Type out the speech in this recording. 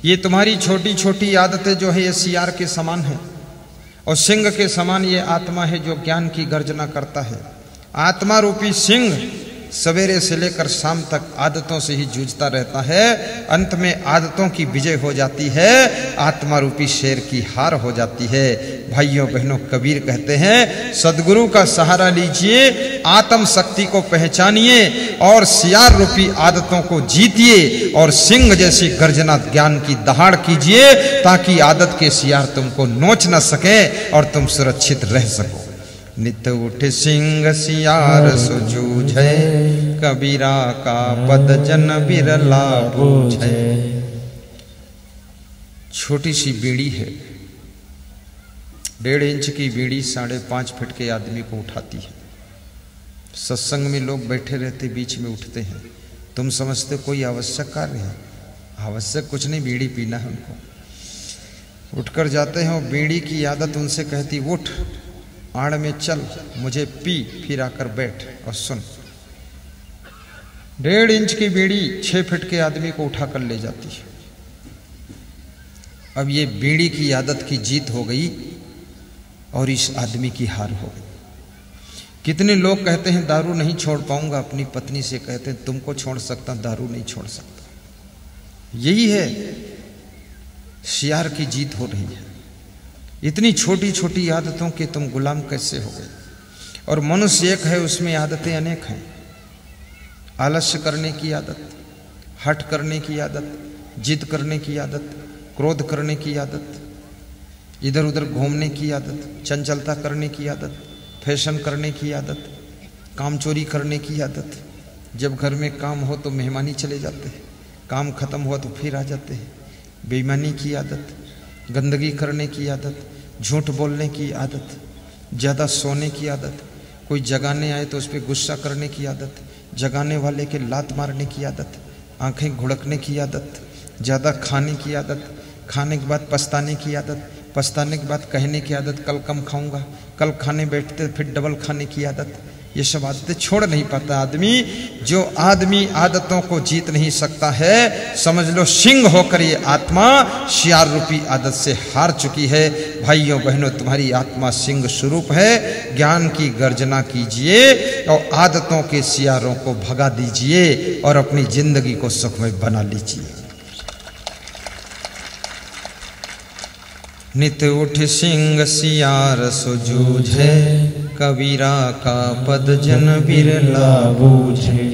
ये तुम्हारी छोटी छोटी आदतें जो है ये सियार के समान है और सिंह के समान ये आत्मा है जो ज्ञान की गर्जना करता है। आत्मा रूपी सिंह सवेरे से लेकर शाम तक आदतों से ही जूझता रहता है, अंत में आदतों की विजय हो जाती है, आत्मा रूपी शेर की हार हो जाती है। भाइयों बहनों, कबीर कहते हैं सदगुरु का सहारा लीजिए, आत्म शक्ति को पहचानिए और सियार रूपी आदतों को जीतिए और सिंह जैसी गर्जना ज्ञान की दहाड़ कीजिए ताकि आदत के सियार तुमको नोच न सके और तुम सुरक्षित रह सको। नित उठ सिंह सियार सो जूझे, कबीरा का पद जन बिरला बूझे। छोटी सी बीड़ी है, 1.5 इंच की बीड़ी 5.5 फीट के आदमी को उठाती है। सत्संग में लोग बैठे रहते, बीच में उठते हैं, तुम समझते कोई आवश्यक कार्य है? आवश्यक कुछ नहीं, बीड़ी पीना है उनको। उठकर जाते हैं और बीड़ी की आदत उनसे कहती उठ, आड़ में चल, मुझे पी, फिर आकर बैठ और सुन। 1.5 इंच की बीड़ी 6 फीट के आदमी को उठाकर ले जाती है। अब ये बीड़ी की आदत की जीत हो गई और इस आदमी की हार हो गई। कितने लोग कहते हैं दारू नहीं छोड़ पाऊंगा, अपनी पत्नी से कहते हैं तुमको छोड़ सकता, दारू नहीं छोड़ सकता। यही है सियार की जीत हो रही है। इतनी छोटी छोटी आदतों के तुम गुलाम कैसे हो गए? और मनुष्य एक है, उसमें आदतें अनेक हैं। आलस्य करने की आदत, हठ करने की आदत, जिद करने की आदत, क्रोध करने की आदत, इधर उधर घूमने की आदत, चंचलता करने की आदत, फैशन करने की आदत, काम चोरी करने की आदत। जब घर में काम हो तो मेहमानी चले जाते हैं, काम खत्म हुआ तो फिर आ जाते हैं। बेईमानी की आदत, गंदगी करने की आदत, झूठ बोलने की आदत, ज़्यादा सोने की आदत, कोई जगाने आए तो उस पर गुस्सा करने की आदत, जगाने वाले के लात मारने की आदत, आंखें घुड़कने की आदत, ज़्यादा खाने की आदत, खाने के बाद पछताने की आदत, पछताने के बाद कहने की आदत कल कम खाऊंगा, कल खाने बैठते फिर डबल खाने की आदत। ये सब आदतें छोड़ नहीं पाता आदमी। जो आदमी आदतों को जीत नहीं सकता है, समझ लो सिंह होकर ये आत्मा सियार रूपी आदत से हार चुकी है। भाइयों बहनों, तुम्हारी आत्मा सिंह स्वरूप है। ज्ञान की गर्जना कीजिए और आदतों के सियारों को भगा दीजिए और अपनी जिंदगी को सुखमय बना लीजिए। नित उठ सिंह सियार सो जूझे, कबीरा का पद जन बिरला बूझे।